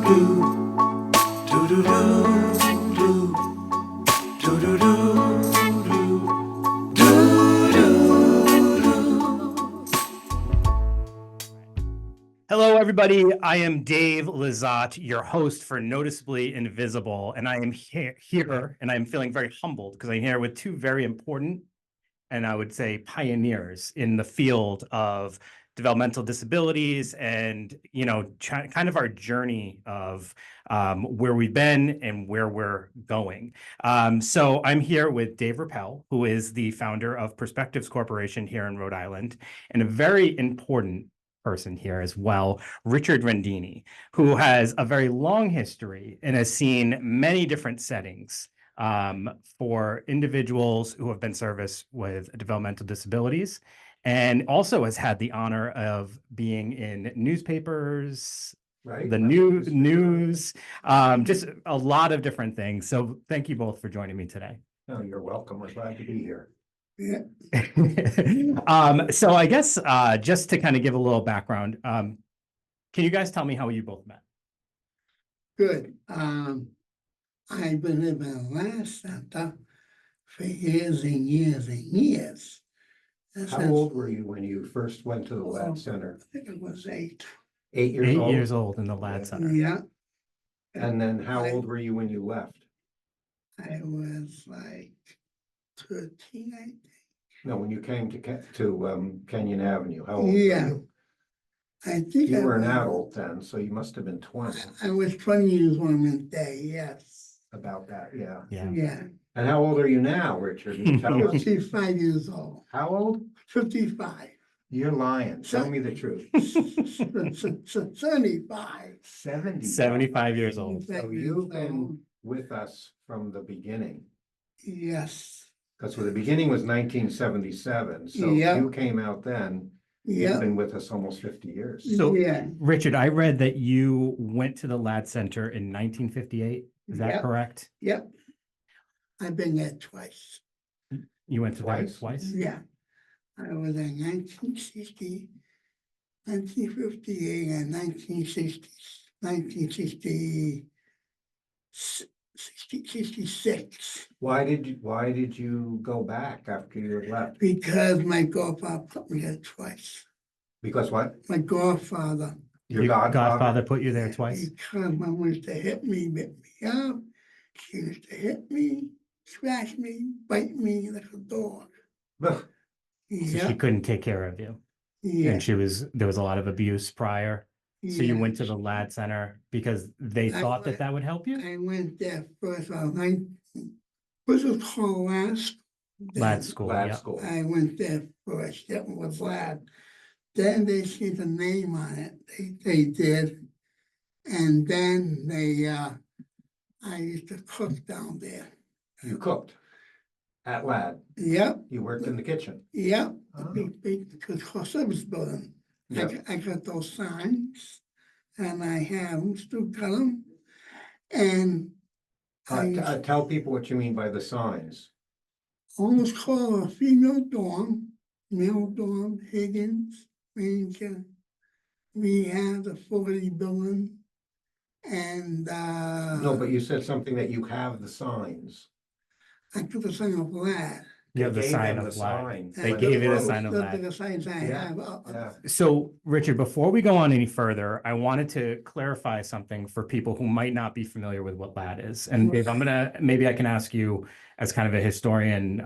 Hello, everybody. I am Dave Lizotte, your host for Noticeably Invisible, and I am here and I'm feeling very humbled because I'm here with two very important and I would say pioneers in the field of developmental disabilities and, kind of our journey of where we've been and where we're going. So I'm here with Dave Ruppell, who is the founder of Perspectives Corporation here in Rhode Island, and a very important person here as well, Richard Rendini, who has a very long history and has seen many different settings for individuals who have been serviced with developmental disabilities, and also has had the honor of being in newspapers, right? The news, just a lot of different things. So thank you both for joining me today. No, you're welcome. We're glad to be here. Yeah. So I guess just to kind of give a little background, can you guys tell me how you both met? Good. I've been in the LAD center for years and years and years. And How since- old were you when you first went to the Oh, LAD Center? I think it was 8. 8 years 8 old? years old in the LAD Center. Yeah, And then how old were you when you left? I was like 13, I think. No, when you came to Kenyon Avenue, how old were Yeah. you? I think You I were an was- adult then, so you must have been 20, I was 20 years when I went there, yes. about that, yeah. Yeah. Yeah. And how old are you now, Richard? Can you tell us? 55 years old. How old? 55. You're lying. Tell me the truth. 75. 70. 75 years old. So you've been with us from the beginning. Yes. Because the beginning was 1977, so Yeah. you came out then. You've Yeah. been with us almost 50 years. So, Yeah. Richard, I read that you went to the LAD Center in 1958. Is that Yep. correct? Yep. I've been there twice. You went to that Twice? twice? Yeah. I was in 1960, 1958, and 1966. Why did you go back after you had left? Because my godfather put me there twice. Because what? My godfather. Your Your godfather? godfather put you there twice? Because my mom used to hit me, beat me up. She used to hit me, scratch me, bite me like a dog. Ugh. So she Yeah, couldn't take care of you. yeah. And there was a lot of abuse prior. So you yeah. went to the LAD Center because they I thought that went- that would help you? I went there first. First it was called last. LAD school, Lab yeah. school. I went there first. That was lad. Then they see the name on it. They did, and then I used to cook down there. You cooked at Lad. Yep, You worked in the kitchen. yep. Oh. Big service building. Yeah. I got those signs, and I have them, still got them. And I Tell people what you mean by the signs. almost call a female dorm, male dorm, Higgins, Ranger. We have the 40 building, and No, but you said something that you have the signs. I took the sign of lad. You have the They gave sign them of the LAD. sign. They And gave you the those sign of are LAD. The signs I Yeah, have. Yeah. So, Richard, before we go on any further, I wanted to clarify something for people who might not be familiar with what LAD is. And Dave, maybe I can ask you as kind of a historian,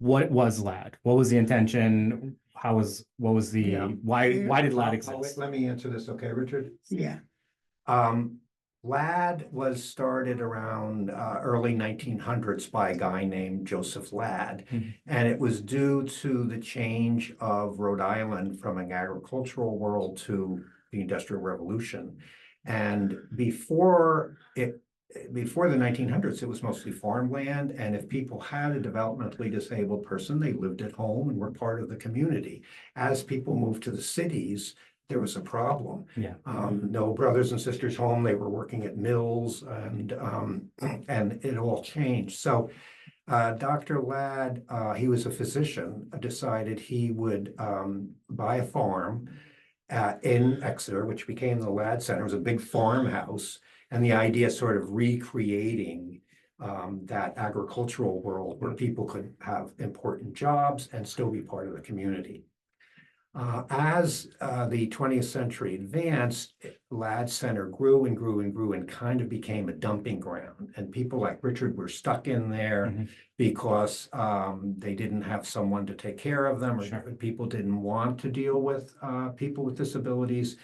what was LAD? What was the intention? What was the, Yeah. why did LAD Wait, exist? let me answer this, okay, Richard? Yeah, Ladd was started around early 1900s by a guy named Joseph Ladd. Mhm. And it was due to the change of Rhode Island from an agricultural world to the Industrial Revolution. And before the 1900s, it was mostly farmland. And if people had a developmentally disabled person, they lived at home and were part of the community. As people moved to the cities, there was a problem. Yeah. No brothers and sisters home. They were working at mills, and it all changed. So Dr. Ladd, he was a physician, decided he would buy a farm in Exeter, which became the Ladd Center. It was a big farmhouse, and the idea sort of recreating that agricultural world where people could have important jobs and still be part of the community. As the 20th century advanced, Ladd Center grew and grew and grew and kind of became a dumping ground. And people like Richard were stuck in there because they didn't have someone to take care of them, or people didn't want to deal with people with disabilities.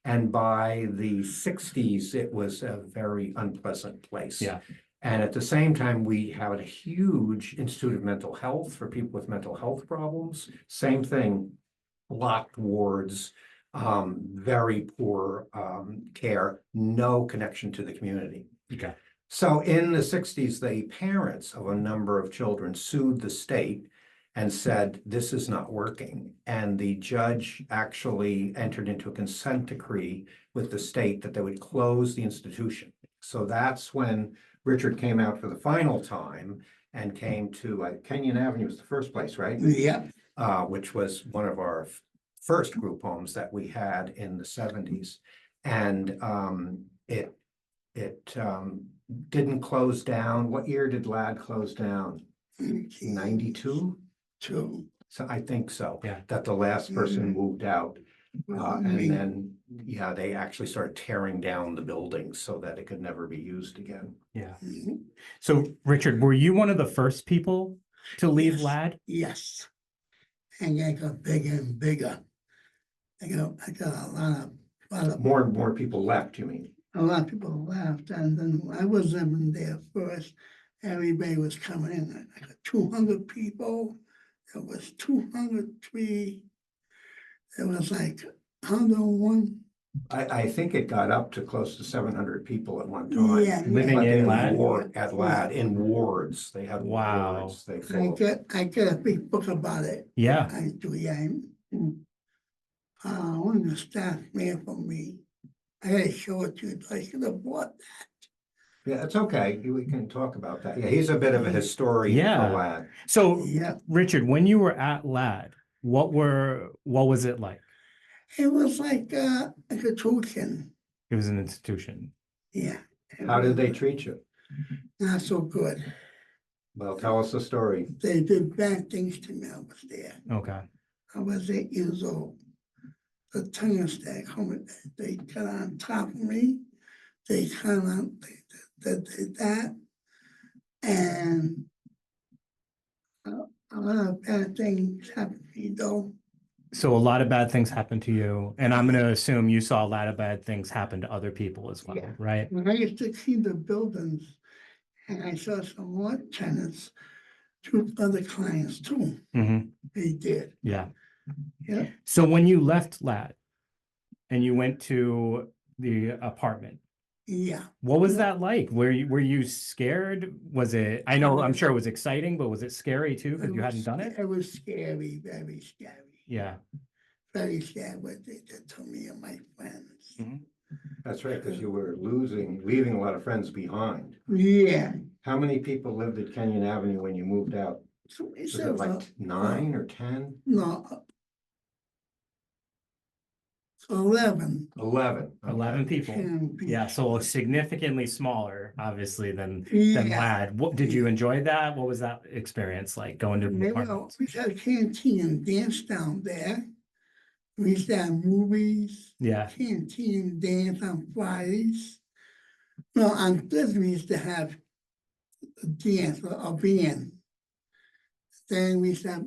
And by the 60s, it was a very unpleasant place. Yeah. And at the same time, we had a huge Institute of Mental Health for people with mental health problems. Same thing. Locked wards, very poor care, no connection to the community. Okay. So in the 60s, the parents of a number of children sued the state and said, this is not working. And the judge actually entered into a consent decree with the state that they would close the institution. So that's when Richard came out for the final time and came to Kenyon Avenue was the first place, right? Yeah. Which was one of our first group homes that we had in the 70s. And it didn't close down. What year did Ladd close down? 92? Two. So I think so. Yeah. That the last person moved out. And then, yeah, they actually started tearing down the building so that it could never be used again. Yeah. So Richard, were you one of the first people to leave Yes. Ladd? Yes. And I got bigger and bigger. I got a lot of More people left, you mean? a lot of people left, and then I was living there first. Everybody was coming in. I got 200 people. There was 203. There was like 101. I think it got up to close to 700 people at one time. Yeah, Living But in they Ladd? at Ladd in wards. They had Wow. wards. They I filled. got a big book about it. Yeah. I do. Yeah. One of the staff made for me. I had to show it to you. I should have bought Yeah, it's okay. We can talk about that. Yeah, he's a bit of a historian Yeah. for Ladd. So that. Yeah. Richard, when you were at Ladd, what was it like? It was like a tuition. It was an institution. Yeah. How did they treat you? Not so good. Well, tell us the story. They did bad things to me. I was there. Okay. I was 8 years old. The thermostat coming, they got on top of me. They kind of did that. And a lot of bad things happened to me though. So a lot of bad things happened to you, and I'm going to assume you saw a lot of bad things happen to other people as well, Yeah. right? When I used to see the buildings, and I saw some more tenants, two other clients too. Mm-hmm. They did. Yeah. Yeah. So when you left Ladd and you went to the apartment, Yeah. what was that like? Were you scared? Was it, I'm sure it was exciting, but was it scary too because you hadn't done it? It was scary, very scary. Yeah. Very scary what they did to me and my friends. That's right, because you were leaving a lot of friends behind. Yeah. How many people lived at Kenyon Avenue when you moved out? So Was it like 9 or 10? No. 11. 11. 11 people. 10 people. Yeah, so significantly smaller, obviously, than Yeah. Ladd. What did you enjoy that? What was that experience like going to the Well, apartment? we had a canteen and dance down there. We used to have movies, Yeah. canteen dance on Fridays. No, on Thursdays we used to have a dance, a band. Then we used to have,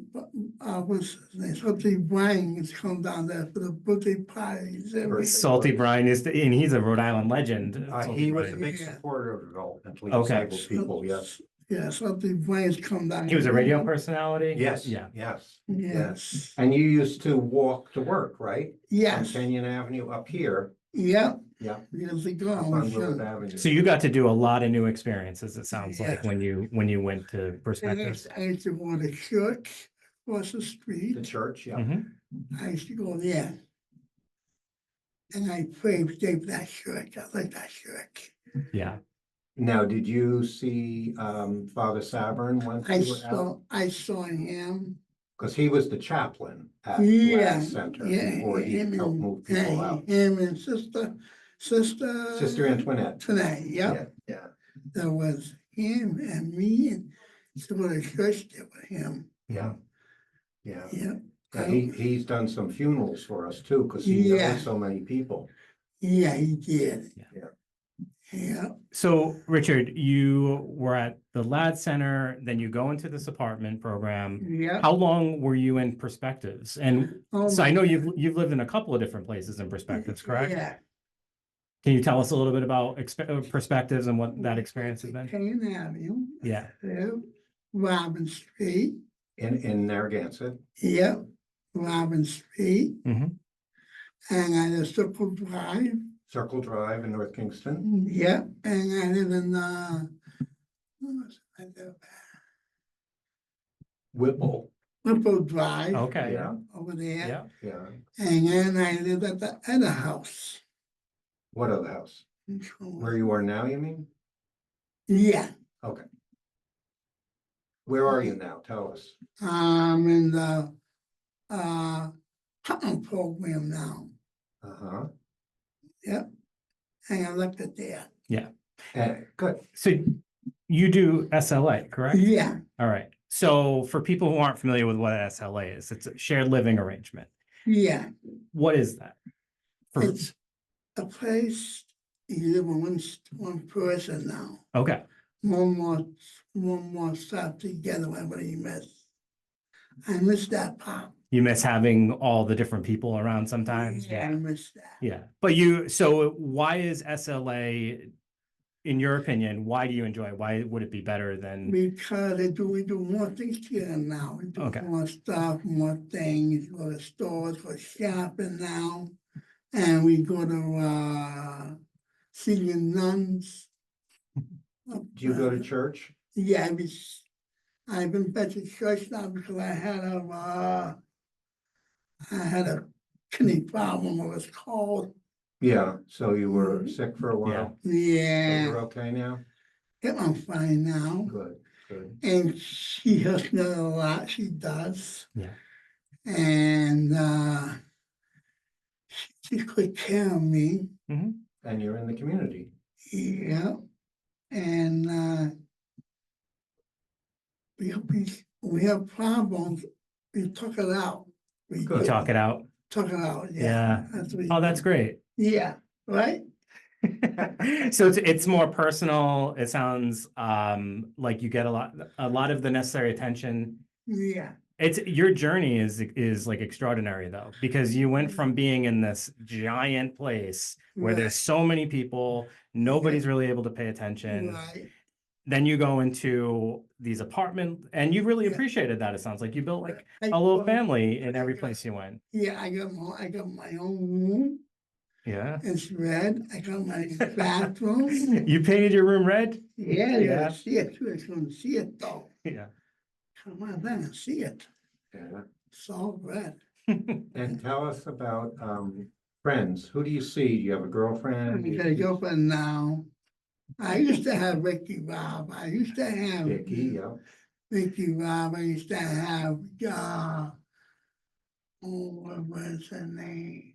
Salty Brian used to come down there for the birthday parties. everything. Salty Brian and he's a Rhode Island legend. He was a Brian. big Yeah. supporter of developmentally Okay. disabled people, yes. Yeah, Salty Brian's come down. He was a radio personality? Yes, Yeah. yes. Yes. And you used to walk to work, right? From Yes. Kenyon Avenue up here. Yeah. Yeah. Years ago. Up I on was Willard young. Avenue. So you got to do a lot of new experiences, it sounds like, Yeah. when you went to And Perspectives. I used to go to church across the The street. church, yeah. Mhm. I used to go there. And I prayed for that church. I like that church. Yeah. Now, did you see Father Sabern once you were out? I saw him. Because he was the chaplain at Yeah, Lad Center yeah, before he him helped and, move people out. him and sister. Sister Antoinette. Tonight, yep. Yeah, There was him and me and some of the church there with him. yeah, yeah. Yep. Yeah, he's done some funerals for us too, because he Yeah. knows so many people. Yeah, he did. Yeah. Yeah. So, Richard, you were at the Lad Center, then you go into this apartment program. Yeah. How long were you in Perspectives? And Oh so I my know God. you've lived in a couple of different places in Perspectives, correct? Yeah. Can you tell us a little bit about Perspectives and what that experience has been? Kane Avenue. Yeah. Robin Street. In Narragansett. Yep. Robin Street. Mm-hmm. And I live Circle Drive. Circle Drive in North Kingston. Yep. And I live in Whipple. Whipple Drive Okay. Yeah, over there. Yeah. yeah. And then I live at the other house. What other house? Where you are now, you mean? Yeah. Okay. Where are you now? Tell us. I'm in the Putnam program now. Uh-huh. Yep. And I left it there. Yeah. Good. So you do SLA, correct? Yeah. All right. So for people who aren't familiar with what SLA is, it's a shared living arrangement. Yeah. What is that? It's a place you live with one person now. Okay. One more stuff together, whatever you miss. I miss that part. You miss having all the different people around sometimes? Yeah, I miss that. Yeah. But so why is SLA, in your opinion, why do you enjoy it? Why would it be better than? Because we do more things together now. We do Okay. more stuff, more things, go to stores, go shopping now. And we go to see the nuns. Do you go to church? Yeah, I've been back to church now because I had a kidney problem, what it's called. Yeah, so you were sick for a while? But Yeah. you're okay now? Yeah, I'm fine now. Good, good. And she helps me a lot, she does. Yeah. And she took care of me. Mm-hmm. And you're in the community? Yeah. And we have problems, we talk it out. We Good. You talk it out. Talk it out, Yeah. yeah. That's what Oh, that's great. Yeah, right? So it's more personal. It sounds like you get a lot of the necessary attention. Yeah. It's your journey is like extraordinary though, because you went from being in this giant place where Right. there's so many people, nobody's really able to pay attention. Right. Then you go into these apartments and you really Yeah. appreciated that. It sounds like you built like I- a little family in every place you went. Yeah, I got my own room. Yeah. It's red. I got my bathroom. You painted your room red? Yeah, Yeah. you see it too. It's gonna see it though. Yeah. Come on down and see it. Yeah. It's all red. And tell us about friends. Who do you see? Do you have a girlfriend? I got a girlfriend now. I used to have Ricky Rob. I used to have Vicky, yeah. Ricky Rob. I used to have what was her name?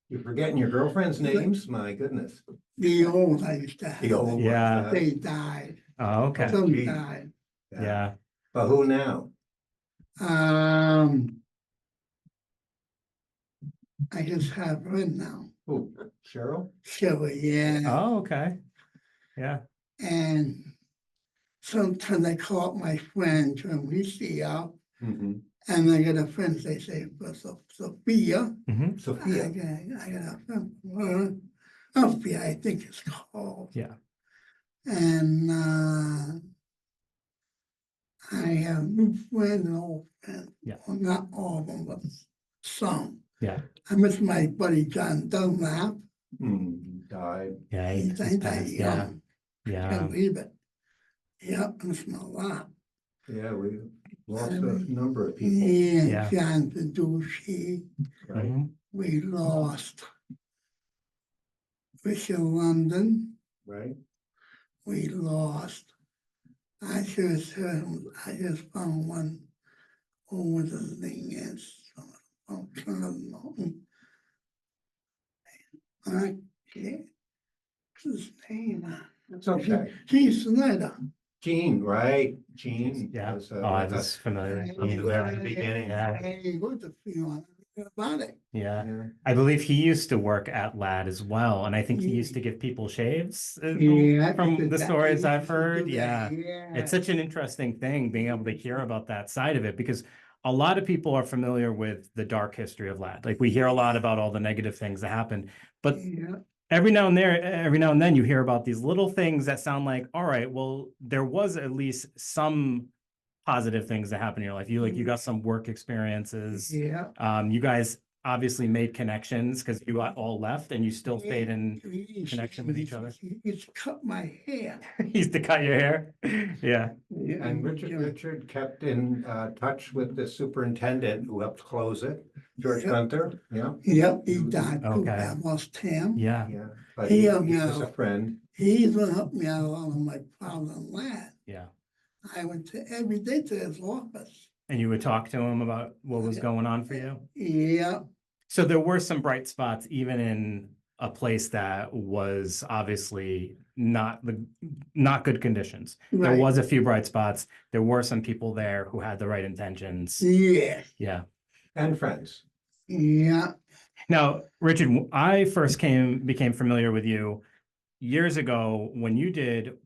You're forgetting your girlfriend's names? My goodness. The old I used to have. The old Yeah. ones. They died. Oh, okay. Some Gee. died. Yeah. But who now? I just have her now. Who? Cheryl? Sure, yeah. Oh, okay. Yeah. And sometimes I call up my friends when we see up, Mm-hmm. and I get a friend, they say, for Sophia. Mhm. Sophia. I got a friend for her. Sophia, I think it's called. Yeah. And I have new friends and old friends. Yeah. Well, not all of them, but some. Yeah. I miss my buddy John Dunlap. Died. Yeah. He He's died passed. Yeah. young. Yeah. Can't believe it. Yeah, I miss him a lot. Yeah, we lost a number of people, Yeah, Yeah. John Bedushi. right? Mhm. We lost Richard London. Right? We lost. I just found one what his name is. I'm trying to know. I can't. What's his name? It's okay. Gene Snyder. Gene, right? Gene. Yeah. was, Oh, I with was us. familiar. From the very beginning. Yeah. Hey, what the feeling about it? Yeah. Yeah. I believe he used to work at LAD as well, and I think he used to give people shaves from the stories I've heard. Yeah. It's such an interesting thing being able to hear about that side of it, because a lot of people are familiar with the dark history of LAD. Like we hear a lot about all the negative things that happened, but Yeah. every now and then you hear about these little things that sound like, all right, well, there was at least some positive things that happen in your life. You got some work experiences. Yeah. You guys obviously made connections because you all left and you still stayed in connection with each other. He's cut my hair. He used to cut your hair. Yeah. And Richard kept in touch with the superintendent who helped close it, George Yep. Gunther. Yeah. Yep, he died too. Okay. I lost him. Yeah. Yeah. But He he helped me was a out. friend. He's gonna help me out a lot of my problem land. Yeah. I went to every day to his office. And you would talk to him about what was going on for you. Yeah, So there were some bright spots, even in a place that was obviously not good conditions. There right. was a few bright spots. There were some people there who had the right intentions. Yeah, Yeah. And friends. yeah. Now, Richard, I first became familiar with you years ago when you did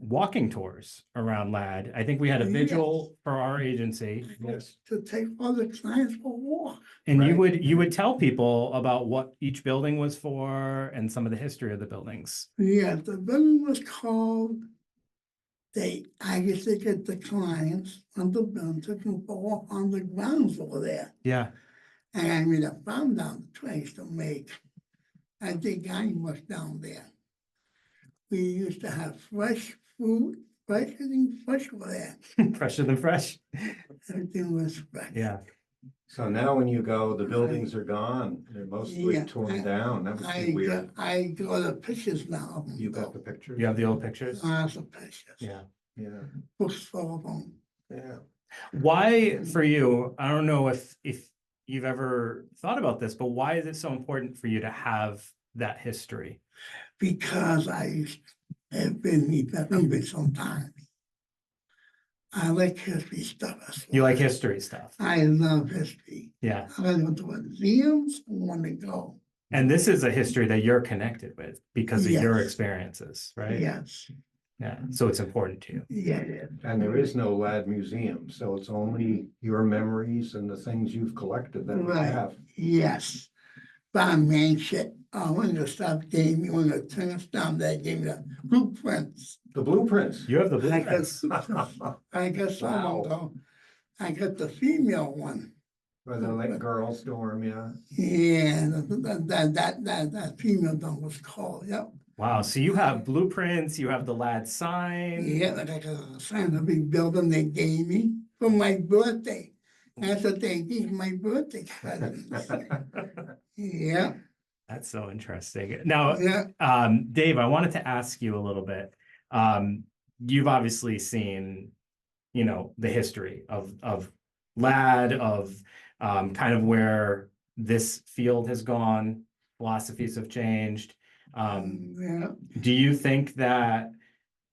walking tours around LAD. I think we had a Yes. vigil for our agency. Yes. To take other clients for a walk. And Right. you would tell people about what each building was for and some of the history of the buildings. Yeah, the building was called. I guess they get the clients on the building to go walk on the grounds over there. Yeah. And I made a farm down the place to make. I think I was down there. We used to have fresh fruit, fresher than fresh over there. Fresher than fresh. Everything was fresh. Yeah. So now when you go, the buildings are gone. They're mostly Yeah, torn down. That must be weird. I got the pictures now. You got the pictures? You have the old pictures? Lots of pictures. Yeah. Yeah, Books full of them. yeah. Why for you, I don't know if you've ever thought about this, but why is it so important for you to have that history? Because I have been remembered sometimes. I like history stuff. As You well. like history stuff. I love history. Yeah. I go to museums. I want to go. And this is a history that you're connected with because of your Yes. experiences, right? Yes. Yeah. So it's important to you. Yeah. And there is no LAD museum, so it's only your memories and the things you've collected that we Right. have. Yes. But man, shit. When the stuff gave me, when the tennis down there gave me the blueprints. The blueprints. You have the I got, blueprints. I got some Wow. of them. I got the female one. For the like girls dorm, yeah. Yeah, that female one was called, yep. Wow. So you have blueprints, you have the LAD sign. Yeah, like I got signed a big building they gave me for my birthday. That's what they gave my birthday present. Yeah, That's so interesting. Now, yeah, Dave, I wanted to ask you a little bit. You've obviously seen, the history of LAD, of kind of where this field has gone, philosophies have changed. yeah. Do you think that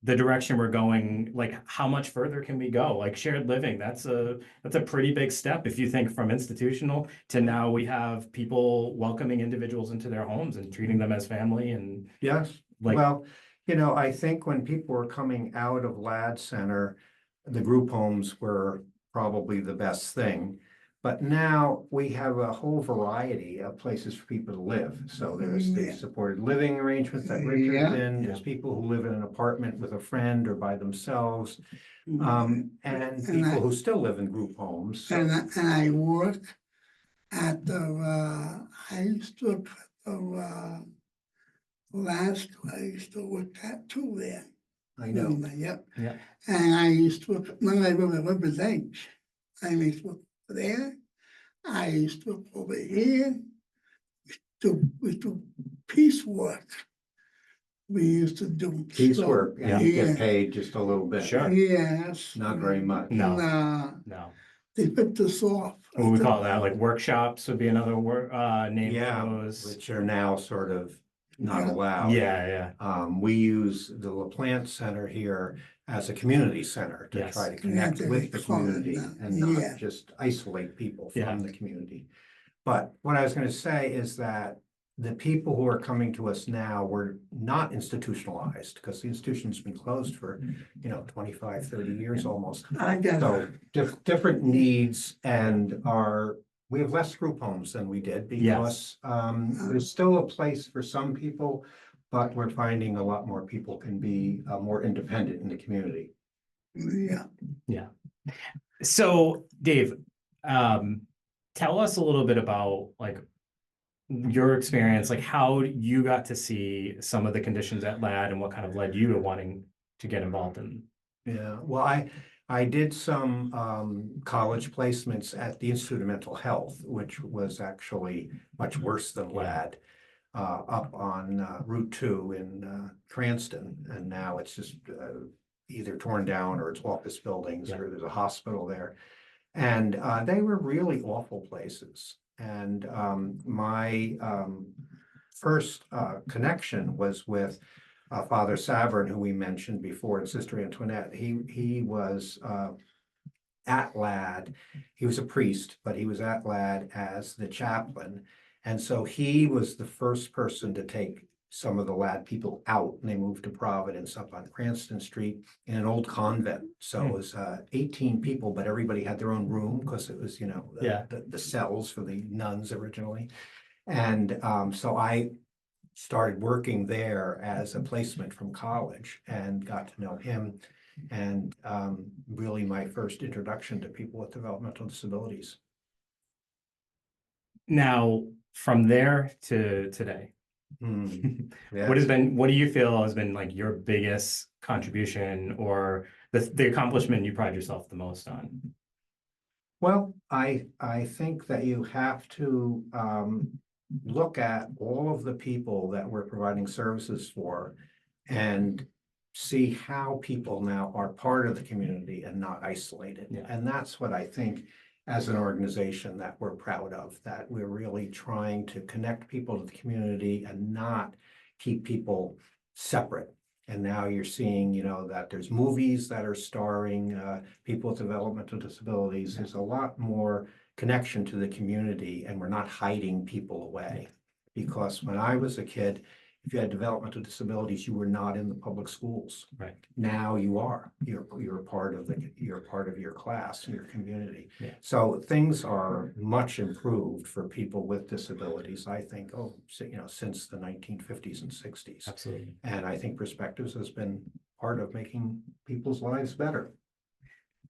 the direction we're going, like how much further can we go? Like shared living, that's a pretty big step if you think from institutional to now we have people welcoming individuals into their homes and treating them as family and Yes, like, well, I think when people were coming out of LAD Center, the group homes were probably the best thing. But now we have a whole variety of places for people to live. So there's the Yeah. supported living arrangements that Yeah. Richard's in, there's people who live in an apartment with a friend or by themselves. And And people I- who still live in group homes. So And I work at I used to work at I used to work at two there. I know, Yep. yeah, And I used to work, when I live at River's Edge, I used to work there. I used to work over here. We do piecework. We used to do. piecework, and you Yeah. get paid just a little bit. Sure. Yes. Not very much. No. Nah, no. they ripped us off. What we call that, like workshops would be another word, name Yeah, for those. which are now sort of not Yeah. allowed. Yeah, yeah. We use the LaPlante Center here as a community center to Yes. try to connect Yeah, with the they call it community that. and not Yeah. just isolate people Yeah. from the community. But what I was going to say is that the people who are coming to us now were not institutionalized because the institution's been closed for, 25, 30 years almost. I got So different needs and we have less group homes than we did because there's still a place for some people, but we're finding a lot more people can be more independent in the community. yeah. So Dave, tell us a little bit about like your experience, like how you got to see some of the conditions at LAD and what kind of led you to wanting to get involved in. Yeah, well, I did some college placements at the Institute of Mental Health, which was actually much worse than LAD, up on Route 2 in Cranston, and now it's just either torn down or it's office buildings or there's a hospital there. And they were really awful places. And my first connection was with Father Savern, who we mentioned before, and Sister Antoinette. He was at LAD. He was a priest, but he was at LAD as the chaplain. And so he was the first person to take some of the LAD people out, and they moved to Providence up on Cranston Street in an old convent. So it was 18 people, but everybody had their own room because it was, the cells for the nuns originally. And so I started working there as a placement from college and got to know him, and really my first introduction to people with developmental disabilities. Now, from there to today, what do you feel has been like your biggest contribution or the accomplishment you pride yourself the most on? Well, I think that you have to look at all of the people that we're providing services for and see how people now are part of the community and not isolated. Yeah. And that's what I think as an organization that we're proud of, that we're really trying to connect people to the community and not keep people separate. And now you're seeing, that there's movies that are starring people with developmental disabilities. Yeah. There's a lot more connection to the community, and we're not hiding people away. Because when I was a kid, if you had developmental disabilities, you were not in the public schools. Right. Now you are. You're part of your class and your community. Yeah. So things are much improved for people with disabilities, I think, since the 1950s and 60s. Absolutely. And I think Perspectives has been part of making people's lives better.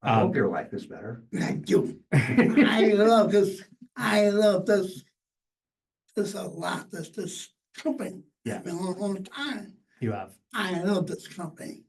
I hope your life is better. Thank you. I love this. I love this. This a lot. This company. Yeah. Been a long time. You have. I love this company.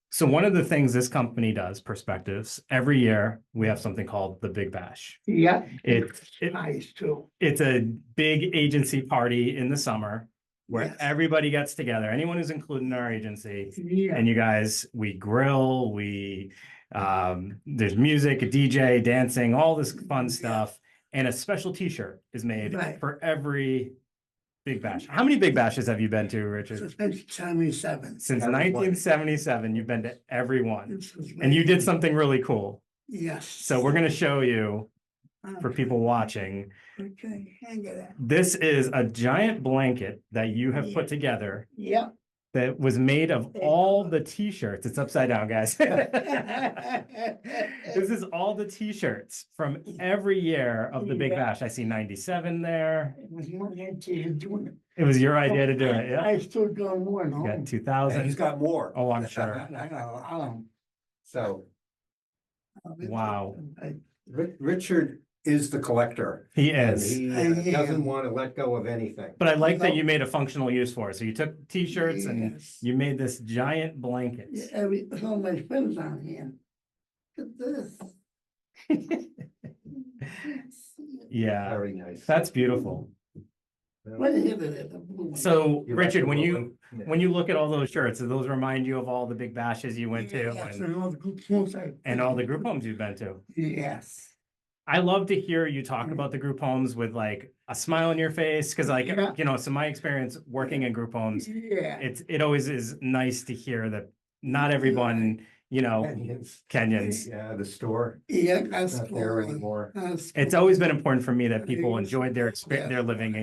So one of the things this company does, Perspectives, every year we have something called the Big Bash. Yeah. It's Nice too. It's a big agency party in the summer where Yes. everybody gets together, anyone who's included in our agency. Yeah. And you guys, we grill, there's music, a DJ, dancing, all this fun stuff. And a special t-shirt is made Right. for every Big Bash. How many Big Bashes have you been to, Richard? Since 1977. Since Every one. 1977, you've been to every one. This was And you great. did something really cool. Yes. So we're going to show you for people watching. Okay, hang it out. This is a giant blanket that you have put together Yep. that was made of all the t-shirts. It's upside down, guys. This is all the t-shirts from every year of the Big Bash. I see 97 there. It was my idea doing it. It was your idea to do it, yeah? I still got more. You No. got 2000. He's got more. Oh, I'm sure. I got a lot of them. So Wow. Richard is the collector. He And is. he doesn't want to let go of anything. But I like that you made a functional use for it. So you took t-shirts and Yes. you made this giant blanket. Yeah, all my friends on here. Look at this. Yeah, Very nice. that's beautiful. What is it? The blue one. So You Richard, like when the you look at all those shirts, do those remind you of all the Big Bashes you went to Yes, and and all the group homes all the group homes you've been to? Yes. I love to hear you talk about the group homes with like a smile on your face, because like, Yeah. you know, so my experience working in group homes, Yeah. it always is nice to hear that not everyone, you know, Kenyans. Yeah, the store, Yeah, that's not there cool. anymore. That's It's cool. always been important for me that people Yes, enjoyed their yes. their living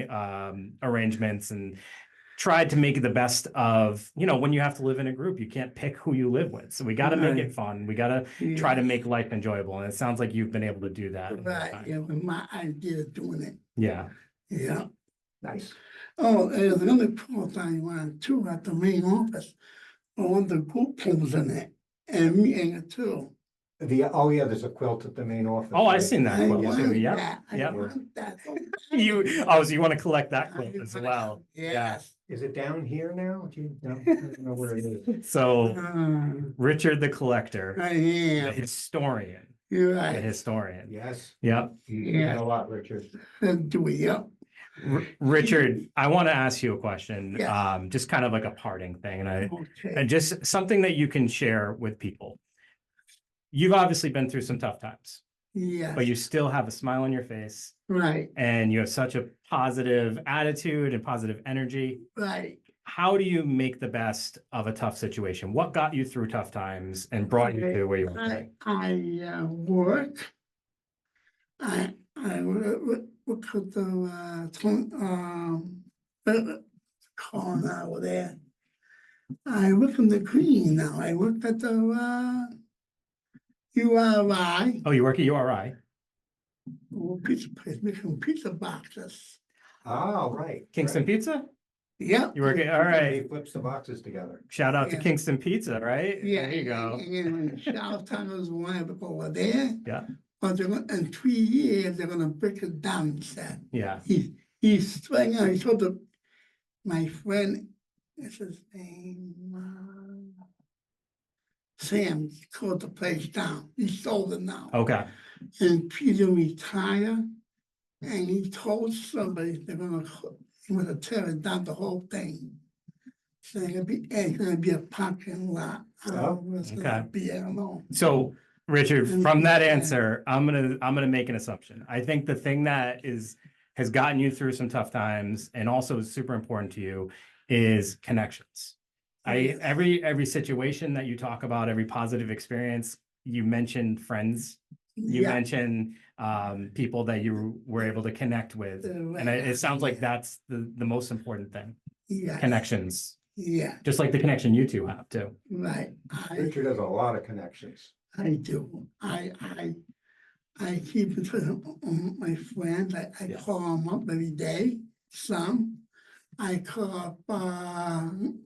arrangements and tried to make it the best of, you know, when you have to live in a group, you can't pick who you live with. So we got to make it Right. fun. We got to try to make life enjoyable. And it sounds like you've been able to do that. in your Right, time. yeah, with my idea of doing it, Yeah. yeah. Nice. Oh, there's another post I went to at the main office, all the group homes in it, and me in it too. Oh yeah, there's a quilt at the main office. Oh, I've right? seen that I quilt want too. Yeah. that, I Yeah. want that. so bad. So you want to collect that I quilt as want- well. Yes. Is it down here now? Do you know? I don't know where it is. So Uh, Richard the collector, I the am, historian, you're the right, Yes. Yep. You got a lot, Richard. do it, yep. Richard, I want to ask you a question, Yeah. just kind of like a parting thing, and Okay, just something that you can share with people. You've obviously been through some tough times, but you yes, still have a smile on your face right, and you have such a positive attitude and positive energy. right. How do you make the best of a tough situation? What got you through tough times and brought you to where you are today? I work. I work at the corner over there. I work in the green now. I work at the URI, Oh, you work at URI? pizza place, making pizza boxes. Oh, right. Kingston right. Pizza? Yep. You work at, all He right. flips the boxes together. Shout out to Yeah. Kingston Pizza, right? Yeah. There you go. And when Charlestown was one, I work over there. Yeah. But they're gonna, in 3 years, they're gonna break it down, he said. Yeah. He's trying, I told my friend, what's his name? Sam closed the place down. He sold it now. Okay. And Peter retired, and he told somebody he was to tear it down, the whole thing. So it's gonna be a parking lot. I don't know where it's gonna okay. be, I don't know. So Richard, And- from that yeah. answer, I'm gonna make an assumption. I think the thing that has gotten you through some tough times and also is super important to you is connections. Yes. Every situation that you talk about, every positive experience, you mentioned friends, you Yeah. mentioned people that you were able to connect with. And it sounds like that's the most important thing. Yeah. Connections, Yeah, just like the connection you two have too. right. Richard has a lot of connections. I do. I keep in touch with my friends. I Yeah. call them up every day. Some. I call up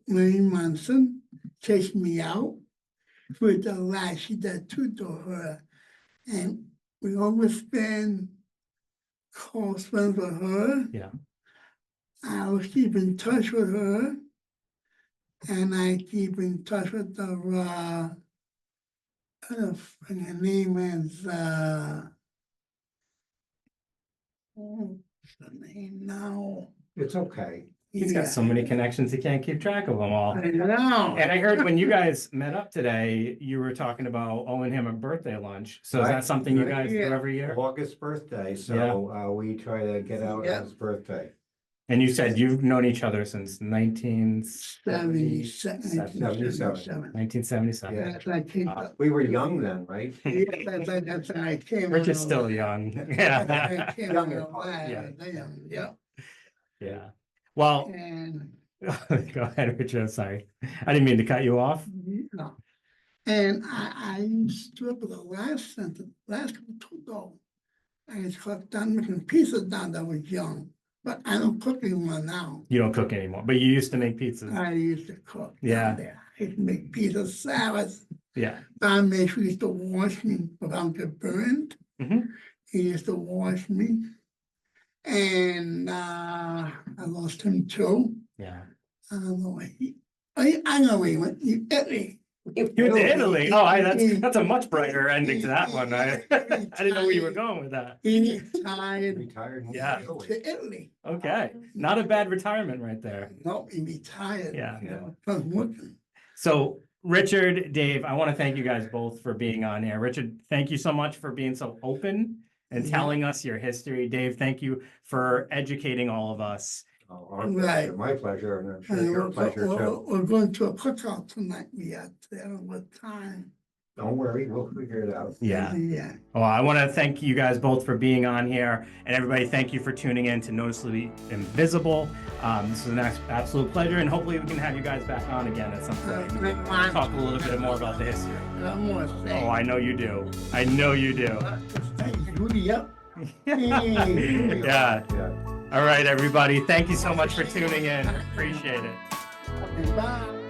Mary Munson, chase me out. For the last, she did too to her. And we always been close friends with her. Yeah. I always keep in touch with her. And I keep in touch with the her name is what's the name now? It's okay. He's got so many connections, he can't keep track of them all. I know. And I heard when you guys met up today, you were talking about owing him a birthday lunch. So is Right, that something you right. guys do Yeah. every year? August birthday, so we try to get out Yeah. on his birthday. And you said you've known each other since 1977. 1977. Yeah. That's when I came up. We were young then, right? Yeah, that's when I came. Richard's on still the- young. that's when I Yeah. came Younger on the part, line, yeah. Yeah, Yeah. Well, and. go ahead, Richard. I'm sorry. I didn't mean to cut you off. No. And I used to, for the last couple to go, I used to cook down, making pizzas down that was young, but I don't cook anymore now. You don't cook anymore, but you used to make pizzas. I used to cook Yeah. down there. I used to make pizza salads. Yeah. Don Mason used to wash me without get burned. Mhm. He used to wash me. And I lost him too. Yeah. I don't know where I know where he went. Italy. You went to Italy. Oh, that's a much brighter ending to that one. I didn't know where you were going with that. He retired Retired. and Yeah. moved to Italy. to Italy. Okay. Not a bad retirement right there. No, he retired. Yeah. From working. So Richard, Dave, I want to thank you guys both for being on here. Richard, thank you so much for being so open and Yeah. telling us your history. Dave, thank you for educating all of us. Oh, our Right. pleasure, my pleasure, and I'm sure And your pleasure too. we're going to a cookout tonight, we got there what time. Don't worry, we'll figure it out. Yeah. Yeah. Well, I want to thank you guys both for being on here, and everybody, thank you for tuning in to Noticeably Invisible. This was an absolute pleasure, and hopefully we can have you guys back on again at some point. Talk a little bit more about the history. I'm gonna say. Oh, I know you do. I know you do. Hey, Judy up. Yeah. Yeah. All right, everybody. Thank you so much for tuning in. Appreciate it. Bye.